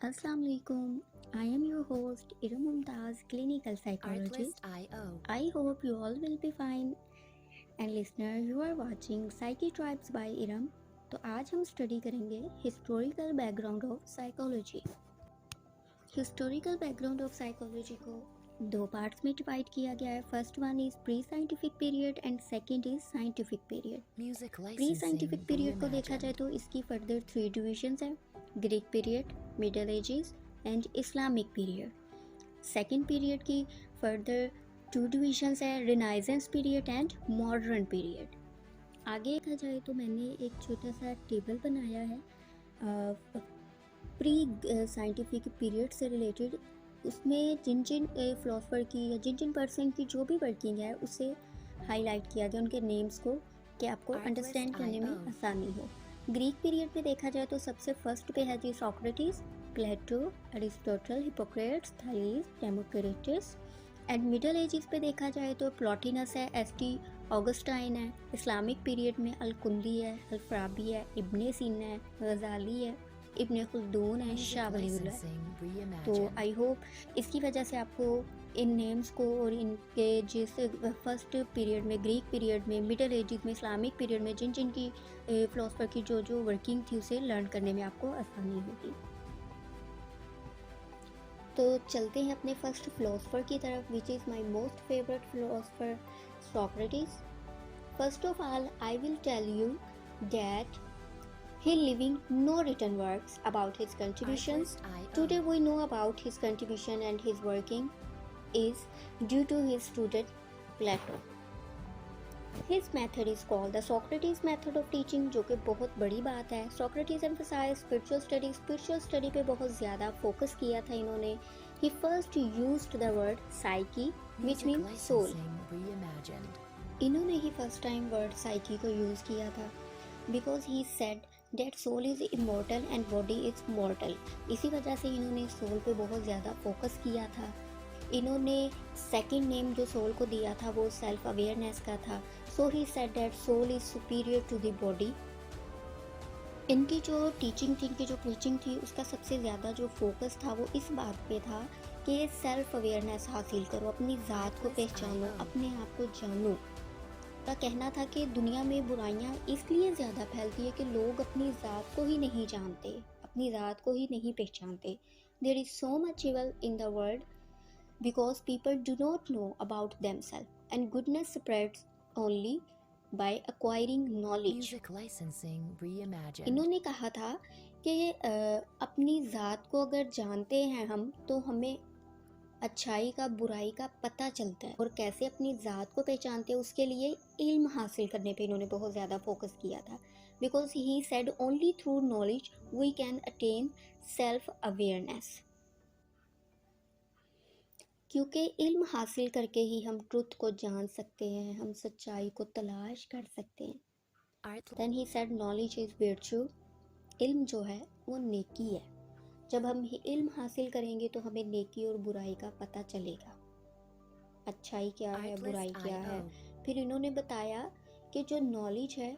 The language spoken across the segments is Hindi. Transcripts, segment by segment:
Assalamu alaikum. I am your host Iram Mumtaz, clinical psychologist. Artlist.io. I hope you all will be fine. And listener, you are watching Psyche Tribes by Iram. तो आज हम स्टडी करेंगे historical background of psychology. Historical background of psychology को दो पार्ट्स में डिवाइड किया गया है। First one is pre scientific period and second is scientific period. Pre scientific period को देखा जाए तो इसकी फर्दर 3 डिविजन्स हैं: Greek period, middle ages and Islamic period. Second period की फर्दर 2 डिविजन्स है: रिनाइजेंस पीरियड एंड मॉडर्न पीरियड। आगे देखा जाए तो मैंने एक छोटा सा टेबल बनाया है प्री साइंटिफिक पीरियड से रिलेटेड। उसमें जिन जिन फिलोसफर की या जिन जिन पर्सन की जो भी वर्किंग है उसे हाईलाइट किया गया, उनके नेम्स को, कि आपको अंडरस्टैंड करने में आसानी हो। ग्रीक पीरियड पे देखा जाए तो सबसे फर्स्ट पे है जी Socrates, Plato, Aristotle, Hippocrates, Thales, Democritus. And middle ages पे देखा जाए तो प्लॉटिनस है, एसटी ऑगस्टाइन है। इस्लामिक पीरियड में अल-कुंदी है, अल-फराबी है, इब्ने सीना है, गजाली है, इब्ने खुल्दून है, शाह वलीउल्लाह है। तो आई होप इसकी वजह से आपको इन नेम्स को और इनके जिस फर्स्ट पीरियड में, ग्रीक पीरियड में, मिडल एजेस में, इस्लामिक पीरियड में जिन जिन की फिलोसफर की जो जो वर्किंग थी उसे लर्न करने में आपको आसानी होगी। तो चलते हैं अपने फर्स्ट फिलोसफर की तरफ, which is my most favourite philosopher, Socrates. First of all I will tell you that he leaving no written works about his contributions. Today we know about his contribution and his working is due to his student Plato. His method is called the Socrates method of teaching, जो कि बहुत बड़ी बात है। Socrates emphasized spiritual study. Spiritual study पे बहुत ज़्यादा फोकस किया था इन्होंने। He first used the word psyche, which means soul. इन्होंने ही फर्स्ट टाइम वर्ड psyche को यूज़ किया था, because he said that soul is immortal and body is mortal. इसी वजह से इन्होंने सोल पे बहुत ज़्यादा फोकस किया था। इन्होंने सेकंड नेम जो सोल को दिया था वो सेल्फ अवेयरनेस का था। So he said that soul is superior to the body. इनकी जो टीचिंग थी, इनकी जो प्रीचिंग थी, उसका सबसे ज़्यादा जो फोकस था वो इस बात पे था कि सेल्फ अवेयरनेस हासिल करो, अपनी ज़ात को पहचानो, अपने आप को जानो। का कहना था कि दुनिया में बुराइयां इसलिए ज़्यादा फैलती है कि लोग अपनी ज़ात को ही नहीं जानते, अपनी ज़ात को ही नहीं पहचानते। There is so much evil in the world because people do not know about themselves and goodness spreads only by acquiring knowledge. इन्होंने कहा था कि अपनी ज़ात को अगर जानते हैं हम तो हमें अच्छाई का, बुराई का पता चलता है। और कैसे अपनी ज़ात को पहचानते हैं उसके लिए इल्म हासिल करने पे इन्होंने बहुत ज़्यादा फोकस किया था। Because he said only through knowledge we can attain self awareness. क्योंकि इल्म हासिल करके ही हम ट्रुथ को जान सकते हैं, हम सच्चाई को तलाश कर सकते हैं। Then he said knowledge is virtue. इल्म जो है वो नेकी है। जब हम इल्म हासिल करेंगे तो हमें नेकी और बुराई का पता चलेगा, अच्छाई क्या है, बुराई क्या है। फिर इन्होंने बताया कि जो नॉलेज है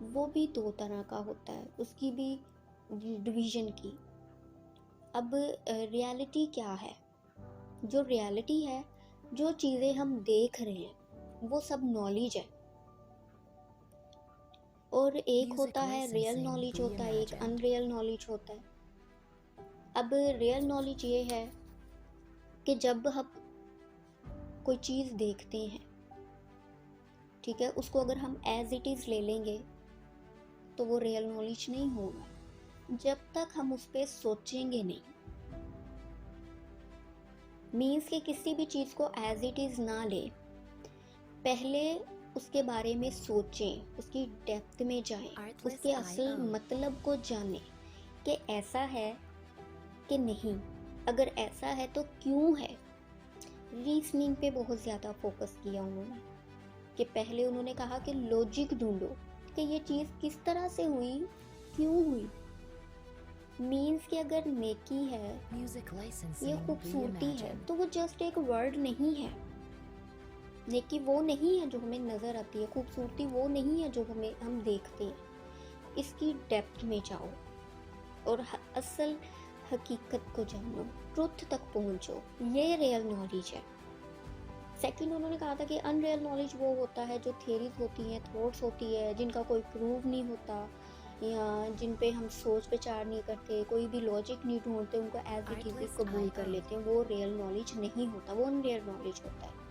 वो भी 2 तरह का होता है, उसकी भी डिवीज़न की। अब रियलिटी क्या है? जो रियलिटी है, जो चीज़ें हम देख रहे हैं वो सब नॉलेज है। और एक होता है रियल नॉलेज, होता है एक अनरियल नॉलेज होता है। अब रियल नॉलेज ये है कि जब हम कोई चीज़ देखते हैं, ठीक है, उसको अगर हम एज इट इज़ ले लेंगे तो वो रियल नॉलेज नहीं होगा जब तक हम उस पर सोचेंगे नहीं। मीन्स कि किसी भी चीज़ को एज इट इज़ ना ले, पहले उसके बारे में सोचें, उसकी डेप्थ में जाएं, उसके असल मतलब को जानें कि ऐसा है कि नहीं, अगर ऐसा है तो क्यों है। रीजनिंग पे बहुत ज़्यादा फोकस किया उन्होंने, कि पहले उन्होंने कहा कि लॉजिक ढूंढो कि ये चीज़ किस तरह से हुई, क्यों हुई। मीन्स कि अगर नेकी है, ये खूबसूरती है, तो वो जस्ट एक वर्ड नहीं है। नेकी वो नहीं है जो हमें नज़र आती है, खूबसूरती वो नहीं है जो हम देखते हैं। इसकी डेप्थ में जाओ और असल हकीकत को जानो, ट्रुथ तक पहुंचो, ये रियल नॉलेज है। सेकंड उन्होंने कहा था कि अनरियल नॉलेज वो होता है जो थेरीज होती हैं, थॉट्स होती है, जिनका कोई प्रूव नहीं होता या जिन पे हम सोच विचार नहीं करते, कोई भी लॉजिक नहीं ढूंढते, उनको एज इट इज कबूल कर लेते हैं, वो रियल नॉलेज नहीं होता, वो अनरियल नॉलेज होता है।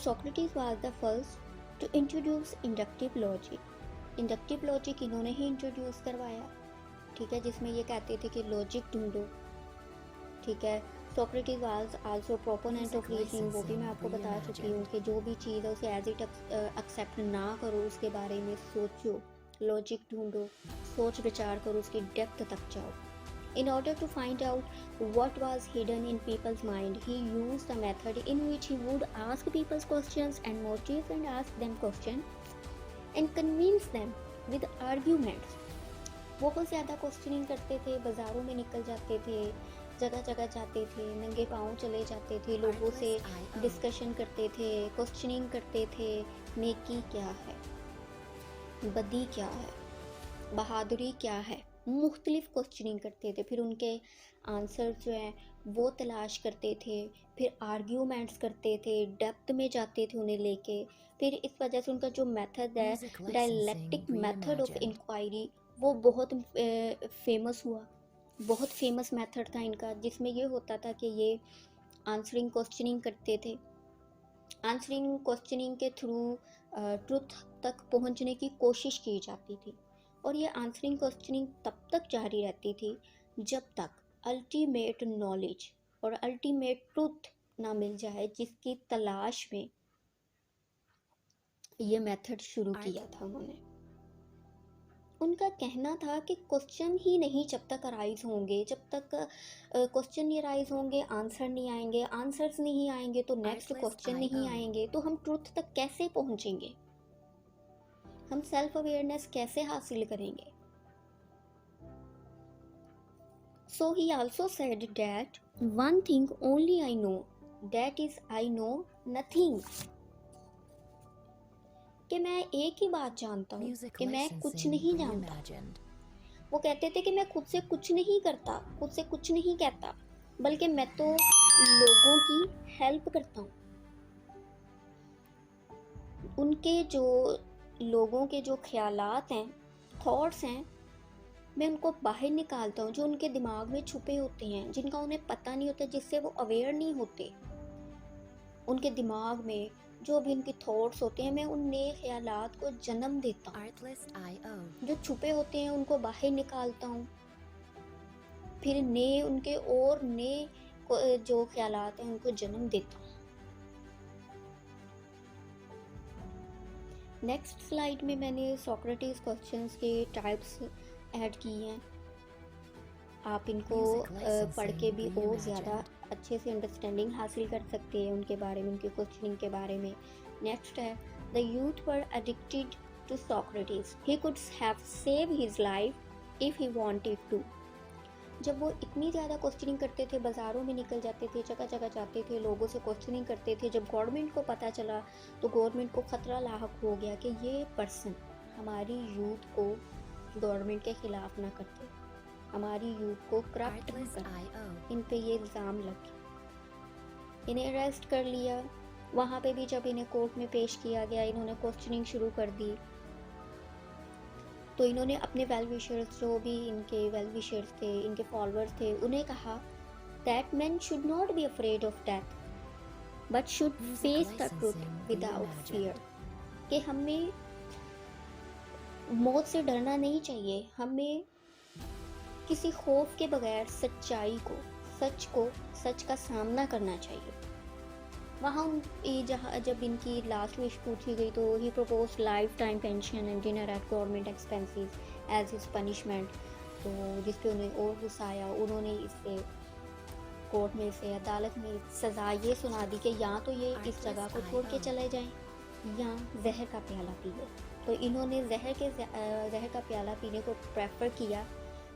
Socrates was the first to introduce inductive logic. Inductive logic इन्होंने ही इंट्रोड्यूस करवाया, ठीक है, जिसमें ये कहते थे कि लॉजिक ढूंढो, ठीक है। Socrates was also proponent of reasoning, वो भी मैं आपको बता चुकी हूँ कि जो भी चीज़ है उसे एज इट एक्सेप्ट ना करो, उसके बारे में सोचो, लॉजिक ढूंढो, सोच विचार करो, उसकी डेप्थ तक जाओ। In order to find out what was hidden in people's mind, he used a method in which he would ask people's questions and motives and ask them questions and convince them with arguments. बहुत ज़्यादा क्वेश्चनिंग करते थे, बाज़ारों में निकल जाते थे, जगह जगह जाते थे, नंगे पाँव चले जाते थे, लोगों से डिस्कशन करते थे, क्वेश्चनिंग करते थे, नेकी क्या है, बदी क्या है, बहादुरी क्या है, मुख्तलिफ क्वेश्चनिंग करते थे, फिर उनके आंसर जो हैं वो तलाश करते थे, फिर आर्ग्यूमेंट्स करते थे, डेप्थ में जाते थे उन्हें लेके। फिर इस वजह से उनका जो मेथड है, डायलेक्टिक मेथड ऑफ इंक्वायरी, वो बहुत फेमस हुआ, बहुत फेमस मेथड था इनका, जिसमें ये होता था कि ये आंसरिंग क्वेश्चनिंग करते थे, आंसरिंग क्वेश्चनिंग के थ्रू ट्रुथ तक पहुंचने की कोशिश की जाती थी, और ये आंसरिंग क्वेश्चनिंग तब तक जारी रहती थी जब तक अल्टीमेट नॉलेज और अल्टीमेट ट्रुथ ना मिल जाए, जिसकी तलाश में ये मेथड शुरू किया था उन्होंने। उनका कहना था कि क्वेश्चन ही नहीं जब तक अराइज होंगे, जब तक क्वेश्चन नहीं अराइज होंगे, आंसर नहीं आएंगे, आंसर्स नहीं आएंगे तो नेक्स्ट क्वेश्चन नहीं आएंगे, तो हम ट्रुथ तक कैसे पहुंचेंगे, हम सेल्फ अवेयरनेस कैसे हासिल करेंगे। So he also said that one thing only I know, that is I know nothing. कि मैं एक ही बात जानता हूँ कि मैं कुछ नहीं जानता। वो कहते थे कि मैं खुद से कुछ नहीं करता, खुद से कुछ नहीं कहता, बल्कि मैं तो लोगों की हेल्प करता हूँ। उनके जो लोगों के जो ख्यालात हैं, थॉट्स हैं, मैं उनको बाहर निकालता हूँ, जो उनके दिमाग में छुपे होते हैं, जिनका उन्हें पता नहीं होता, जिससे वो अवेयर नहीं होते, उनके दिमाग में जो भी उनके थॉट्स होते हैं, मैं उन नए ख्यालात को जन्म देता हूँ, जो छुपे होते हैं उनको बाहर निकालता हूँ, फिर नए उनके और नए जो ख्यालात हैं उनको जन्म देता हूँ। नेक्स्ट स्लाइड में मैंने सोक्रेटिस क्वेश्चंस के टाइप्स ऐड किए हैं, आप इनको पढ़ के भी और ज़्यादा अच्छे से अंडरस्टैंडिंग हासिल कर सकते हैं उनके बारे में, उनके क्वेश्चनिंग के बारे में। नेक्स्ट है, the youth were addicted to Socrates, he could have save his life if he wanted to. जब वो इतनी ज़्यादा क्वेश्चनिंग करते थे, बाज़ारों में निकल जाते थे, जगह जगह जाते थे, लोगों से क्वेश्चनिंग करते थे, जब गवर्नमेंट को पता चला तो गवर्नमेंट को ख़तरा लाहक हो गया कि ये पर्सन हमारी यूथ को गवर्नमेंट के ख़िलाफ़ ना करते, हमारी यूथ को करप्ट ना करते, इन पे ये इल्ज़ाम लग गया। इन्हें अरेस्ट कर लिया, वहाँ पे भी जब इन्हें कोर्ट में पेश किया गया, इन्होंने क्वेश्चनिंग शुरू कर दी, तो इन्होंने अपने वेल विशर्स, जो भी इनके वेल विशर्स थे, इनके फॉलोअर्स थे, उन्हें कहा that man should not be afraid of death but should face the truth without fear, कि हमें मौत से डरना नहीं चाहिए, हमें किसी खौफ के बगैर सच्चाई को, सच का सामना करना चाहिए। वहाँ जहाँ जब इनकी लास्ट विश पूछी गई तो he propose life time pension and dinner at government expenses as his punishment, तो जिस पे उन्हें और गुस्सा आया, उन्होंने इससे कोर्ट में से अदालत में सज़ा ये सुना दी कि या तो ये इस जगह को छोड़ के चले जाएं या जहर का प्याला पी लें। तो इन्होंने जहर का प्याला पीने को प्रेफर किया।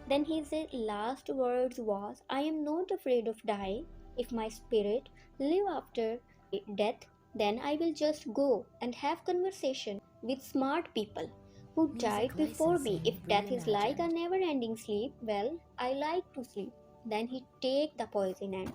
Then his last words was, I am not afraid of dying. If my spirit live after death, then I will just go and have conversation with smart people who Music died before me. licensing, If death is like a reimagined. never ending sleep, well, I like to sleep. Then he take the poison and